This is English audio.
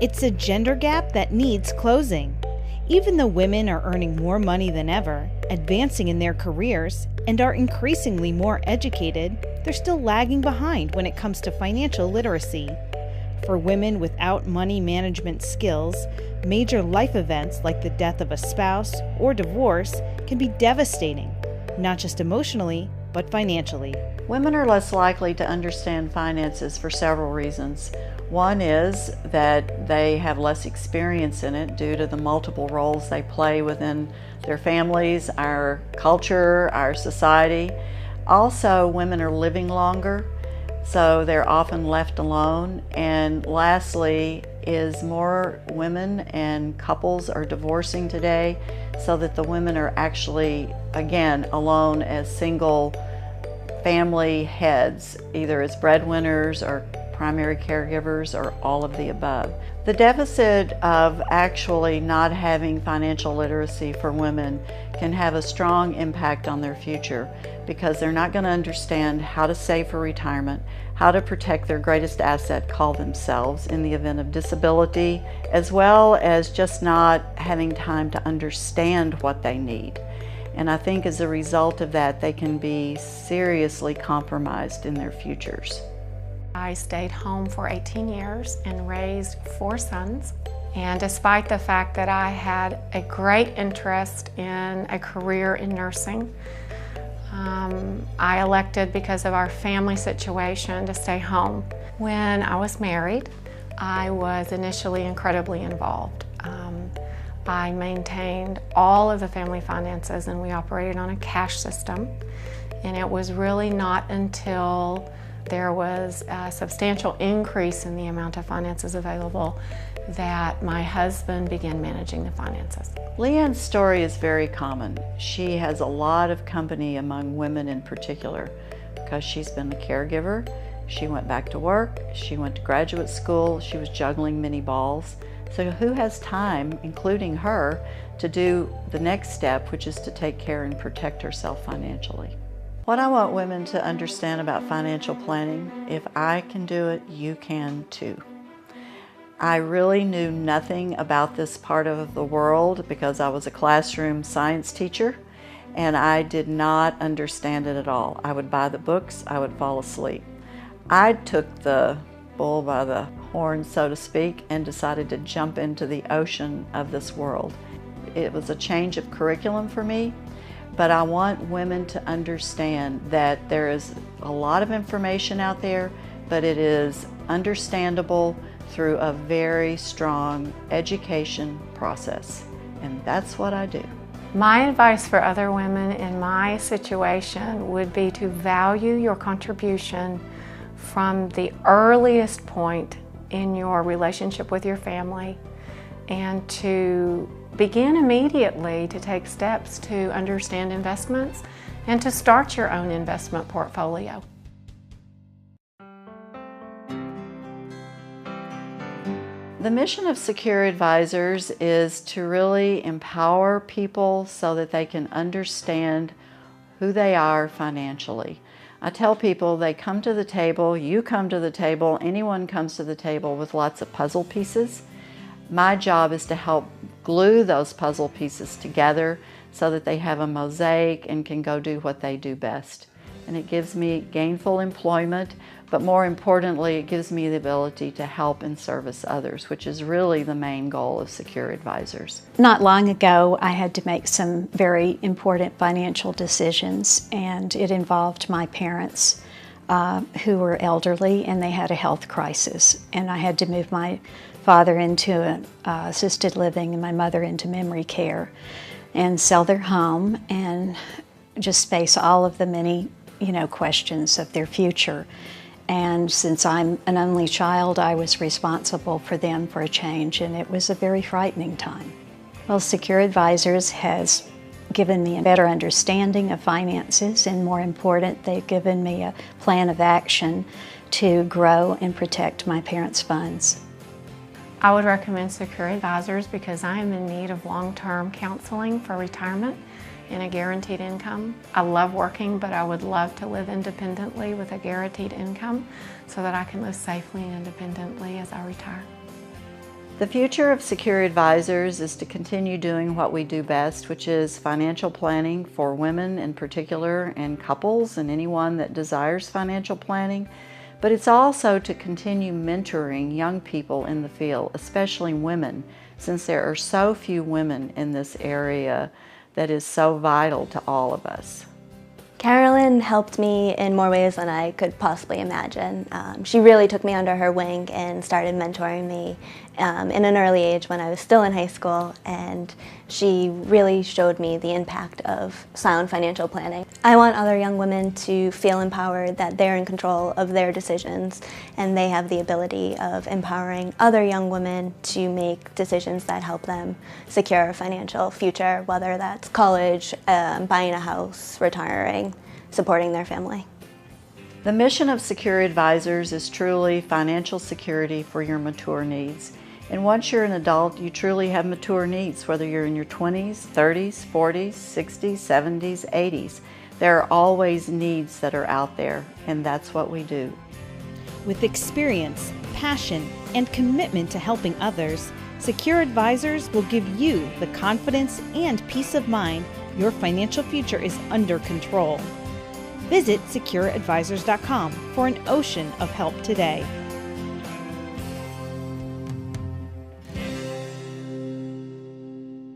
It's a gender gap that needs closing. Even though women are earning more money than ever, advancing in their careers, and are increasingly more educated, they're still lagging behind when it comes to financial literacy. For women without money management skills, major life events like the death of a spouse or divorce can be devastating, not just emotionally, but financially. Women are less likely to understand finances for several reasons. One is that they have less experience in it due to the multiple roles they play within their families, our culture, our society. Also, women are living longer, so they're often left alone. And lastly is more women and couples are divorcing today, so that the women are actually, again, alone as single family heads, either as breadwinners or primary caregivers or all of the above. The deficit of actually not having financial literacy for women can have a strong impact on their future because they're not going to understand how to save for retirement, how to protect their greatest asset called themselves in the event of disability, as well as just not having time to understand what they need. And I think as a result of that, they can be seriously compromised in their futures. I stayed home for 18 years and raised 4 sons. And despite the fact that I had a great interest in a career in nursing, I elected, because of our family situation, to stay home. When I was married, I was initially incredibly involved. I maintained all of the family finances, and we operated on a cash system. And it was really not until there was a substantial increase in the amount of finances available that my husband began managing the finances. Leanne's story is very common. She has a lot of company among women in particular because she's been a caregiver. She went back to work, she went to graduate school, she was juggling many balls. So who has time, including her, to do the next step, which is to take care and protect herself financially? What I want women to understand about financial planning, if I can do it, you can too. I really knew nothing about this part of the world because I was a classroom science teacher and I did not understand it at all. I would buy the books, I would fall asleep. I took the bull by the horn, so to speak, and decided to jump into the ocean of this world. It was a change of curriculum for me. But I want women to understand that there is a lot of information out there, but it is understandable through a very strong education process. And that's what I do. My advice for other women in my situation would be to value your contribution from the earliest point in your relationship with your family, and to begin immediately to take steps to understand investments and to start your own investment portfolio. The mission of SeaCure Advisors is to really empower people so that they can understand who they are financially. I tell people they come to the table, you come to the table, anyone comes to the table with lots of puzzle pieces. My job is to help glue those puzzle pieces together so that they have a mosaic and can go do what they do best. And it gives me gainful employment, but more importantly, it gives me the ability to help and service others, which is really the main goal of SeaCure Advisors. Not long ago, I had to make some very important financial decisions, and it involved my parents who were elderly, and they had a health crisis. And I had to move my father into an assisted living and my mother into memory care, and sell their home and just face all of the many, questions of their future. And since I'm an only child, I was responsible for them for a change, and it was a very frightening time. Well, SeaCure Advisors has given me a better understanding of finances, and more important, they've given me a plan of action to grow and protect my parents' funds. I would recommend SeaCure Advisors because I am in need of long-term counseling for retirement and a guaranteed income. I love working, but I would love to live independently with a guaranteed income so that I can live safely and independently as I retire. The future of Secure Advisors is to continue doing what we do best, which is financial planning for women in particular, and couples and anyone that desires financial planning. But it's also to continue mentoring young people in the field, especially women, since there are so few women in this area that is so vital to all of us. Carolyn helped me in more ways than I could possibly imagine. She really took me under her wing and started mentoring me in an early age when I was still in high school, and she really showed me the impact of sound financial planning. I want other young women to feel empowered, that they're in control of their decisions and they have the ability of empowering other young women to make decisions that help them secure a financial future, whether that's college, buying a house, retiring, supporting their family. The mission of Secure Advisors is truly financial security for your mature needs. And once you're an adult, you truly have mature needs, whether you're in your 20s, 30s, 40s, 60s, 70s, 80s. There are always needs that are out there, and that's what we do. With experience, passion, and commitment to helping others, Secure Advisors will give you the confidence and peace of mind your financial future is under control. Visit secureadvisors.com for an ocean of help today.